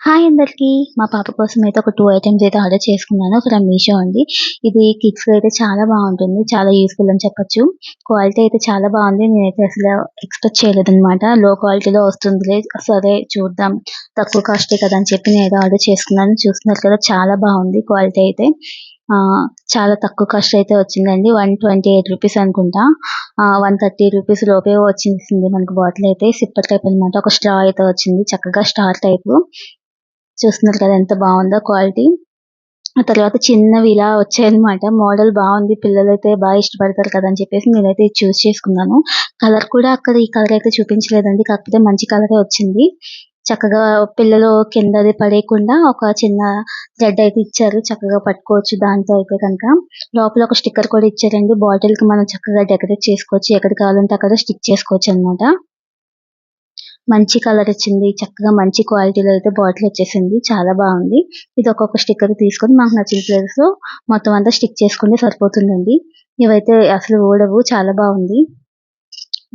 Hi అందరికీ. మా పాప కోసం అయితే ఒక 2 ఐటెమ్స్ అయితే ఆర్డర్ చేసుకున్నాను ఫ్రమ్ మీషో అండి. ఇది కిడ్స్‌కి అయితే చాలా బావుంటుంది. చాలా యూజ్‌ఫుల్ అని చెప్పొచ్చు. క్వాలిటీ అయితే చాలా బావుంది. నేనైతే అసలు ఎక్స్‌పెక్ట్ చేయలేదనమాట. లో క్వాలిటీలో వస్తుందిలే, సరే చూద్దాం, తక్కువ కాస్టే కదా అని చెప్పి నేనైతే ఆర్డర్ చేసుకున్నాను. చూస్తున్నారు కదా, చాలా బావుంది క్వాలిటీ అయితే. చాలా తక్కువ కాస్ట్ అయితే వచ్చిందండి. రూ. 128 అనుకుంటా. 130 లోపే వచ్చేసింది మనకు బాటిల్ అయితే. సిప్పర్ టైప్ అనమాట. ఒక స్ట్రా అయితే వచ్చింది. చక్కగా స్టార్ టైపు. చూస్తున్నారు కదా ఎంత బావుందో క్వాలిటీ. ఆ తర్వాత చిన్నవి ఇలా వచ్చాయన్నమాట. మోడల్ బావుంది. పిల్లలైతే ఇష్టపడతారు కదా అని చెప్పేసి నేనైతే ఇది చూజ్ చేసుకున్నాను. కలర్ కూడా అక్కడ ఈ కలర్ అయితే చూపించలేదండి. కాకపోతే మంచి కలరే వచ్చింది. చక్కగా పిల్లలు కిందది పడేయకుండా ఒక చిన్న థ్రెడ్ అయితే ఇచ్చారు. చక్కగా పట్టుకోవచ్చు దాంతో అయితే గనక. లోపల ఒక స్టిక్కర్ కూడా ఇచ్చారండి. బాటిల్‌కి మనం చక్కగా డెకరేట్ చేసుకోవచ్చు. ఎక్కడ కావాలంటే అక్కడ స్టిక్ చేసుకోవచ్చనమాట. మంచి కలరొచ్చింది. చక్కగా మంచి క్వాలిటీలో అయితే బాటిలొచ్చేసింది. చాలా బావుంది. ఇది ఒక్కొక్క స్టిక్కర్ తీసుకొని మనకు నచ్చిన ప్లేస్‌లో మొత్తం అంతా స్టిక్ చేసుకుంటే సరిపోతుందండి. ఇవైతే అసలు ఊడవు. చాలా బావుంది.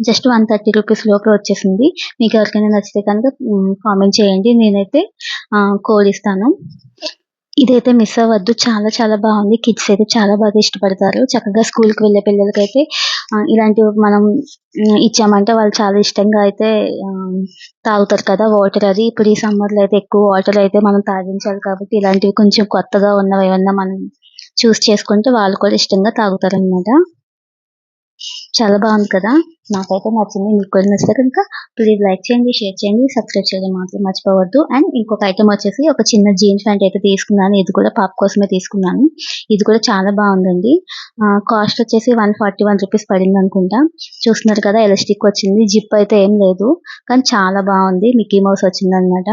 జస్ట్ రూ. 130 లోపే వచ్చేసింది. మీకెవరికైనా నచ్చితే కనుక కామెంట్ చేయండి. నేనైతే కోడ్ ఇస్తాను. ఇదైతే మిస్ అవ్వద్దు. చాలా చాలా బావుంది. కిడ్స్ అయితే చాలా బాగా ఇష్టపడతారు. చక్కగా స్కూల్‌కి వెళ్ళే పిల్లలకైతే ఇలాంటివి మనం ఇచ్చామంటే వాళ్ళు చాలా ఇష్టంగా అయితే తాగుతారు కదా వాటర్ అది. ఇప్పుడు ఈ సమ్మర్‌లో అయితే ఎక్కువ వాటర్ అయితే మనం తాగించాలి కాబట్టి ఇలాంటివి కొంచెం కొత్తగా ఉన్నవేమన్నా మనం చూస్ చేసుకుంటే వాళ్ళు కూడా ఇష్టంగా తాగుతారనమాట. చాలా బావుంది కదా! నాకైతే నచ్చింది. మీకు కూడా నచ్చితే కనుక ప్లీజ్ లైక్ చేయండి, షేర్ చేయండి, సబ్స్క్రైబ్ చేయడం మాత్రం మర్చిపోవద్దు. అండ్ ఇంకొక ఐటెమ్ వచ్చేసి ఒక చిన్న జీన్స్ ప్యాంట్ అయితే తీసుకున్నాను. ఇది కూడా పాప కోసమే తీసుకున్నాను. ఇది కూడా చాలా బావుందండి. కాస్ట్ వచ్చేసి రూ. 141 పడిందనుకుంటా. చూస్తున్నారు కదా, ఎలాస్టిక్ వచ్చింది. జిప్ అయితే ఏం లేదు. కానీ చాలా బావుంది. మిక్కీ మౌస్ వచ్చిందనమాట.